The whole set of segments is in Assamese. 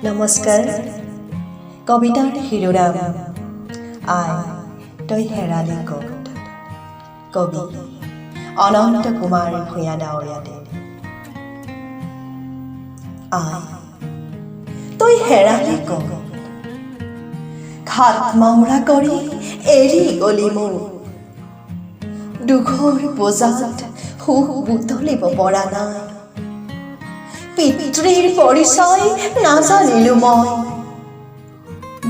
নমস্কাৰ কবিতাৰ শিৰোনাম আই তই হেৰালি ক'ত কবি অনন্ত কুমাৰ ভূঞা ডাৱৰীয়াদেৱ আই তই হেৰালি ক'ত ঘাট মাউৰা কৰি এৰি গলি মোক দুখৰ বোজাত সুখ বুটলিব পৰা নাই পিতৃৰ পৰিচয় নাজানিলো মই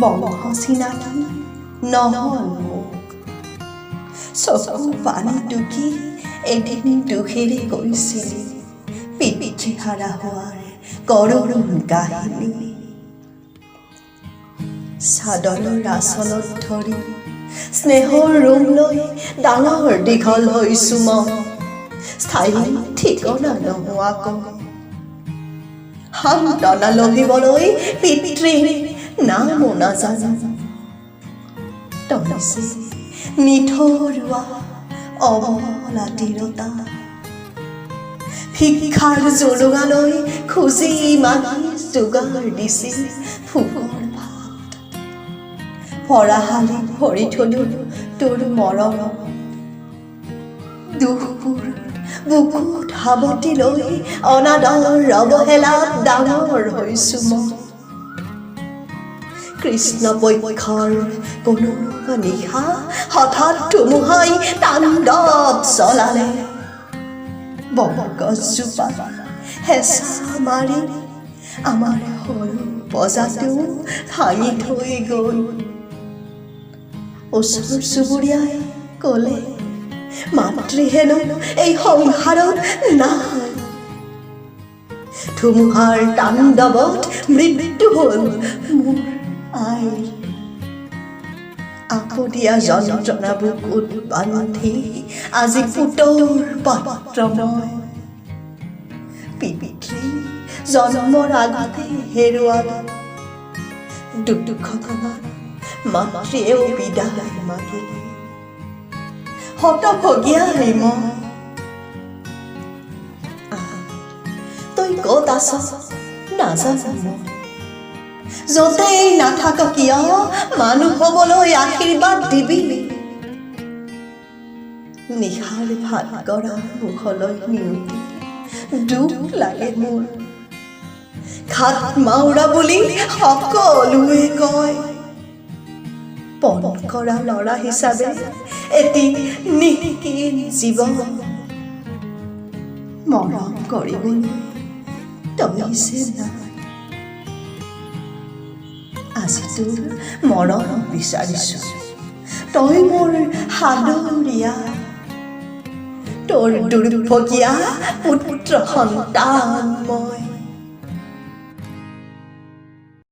বংশ চিনাকি নহল মোক চকু পানী টুকি এদিন দুখেৰে কৈছিলি পিতৃহাৰা হোৱাৰ কৰুণ কাহিনী চাদৰৰ আঁচলত ধৰি স্নেহৰ ৰুম লৈ ডাঙৰ দীঘল হৈছো মই স্থায়ী ঠিকনা নোহোৱাকৈ সান্তনা লভিবলৈ পিতৃৰ নামো নাজানো তনিছে নিথৰুৱা অবলা তিৰতা ভিক্ষাৰ জলুঙালৈ খুজি মাগি যোগাৰ দিছিল ফুকৰ ভাত পৰাশালি ভৰি থলো তোৰ মৰম দুখবোৰ বুকুত সাৱটি লৈ অনাদৰ অৱহেলাত ডাঙৰ হৈছো মই কৃষ্ণ পক্ষৰ কোনো নিশা হঠাৎ ধুমুহাই তাণ্ডৱ চলালে বৰগছজোপা হেঁচা মাৰি আমাৰ সৰু বজাটো ভাঙি থৈ গ'ল ওচৰ চুবুৰীয়াই ক'লে মাতৃ হেনো এই সংসাৰত নাই ধুমুহাৰ তাণ্ডৱত মৃত্যু হ'ল মোৰ আইৰ আপদীয়া যন্ত্ৰণা বুকুত বান্ধি আজি পুতৰ পাত্ৰ মই পিতৃ জন্মৰ আগতে হেৰুৱালে দুখখনত মাতৃয়েও বিদায় মাগিলে হতভগীয়া মই তই ক'ত আছ নাজানো মই য'তেই নাথাক কিয় মানুহ হ'বলৈ আশীৰ্বাদ দিবি নিশাৰ ভাত গৰা মুখলৈ নিওঁতে দুখ লাগে মোৰ ঘাট মাউৰা বুলি সকলোৱে কয় পণ কৰা ল'ৰা হিচাপে এটি নিকিন জীৱন মৰম কৰিবলৈ তইছে নাই আজি তোৰ মৰম বিচাৰিছো তই মোৰ সাদৰীয়া তোৰ দুৰ্ভগীয়া পুত্ৰ সন্তান মই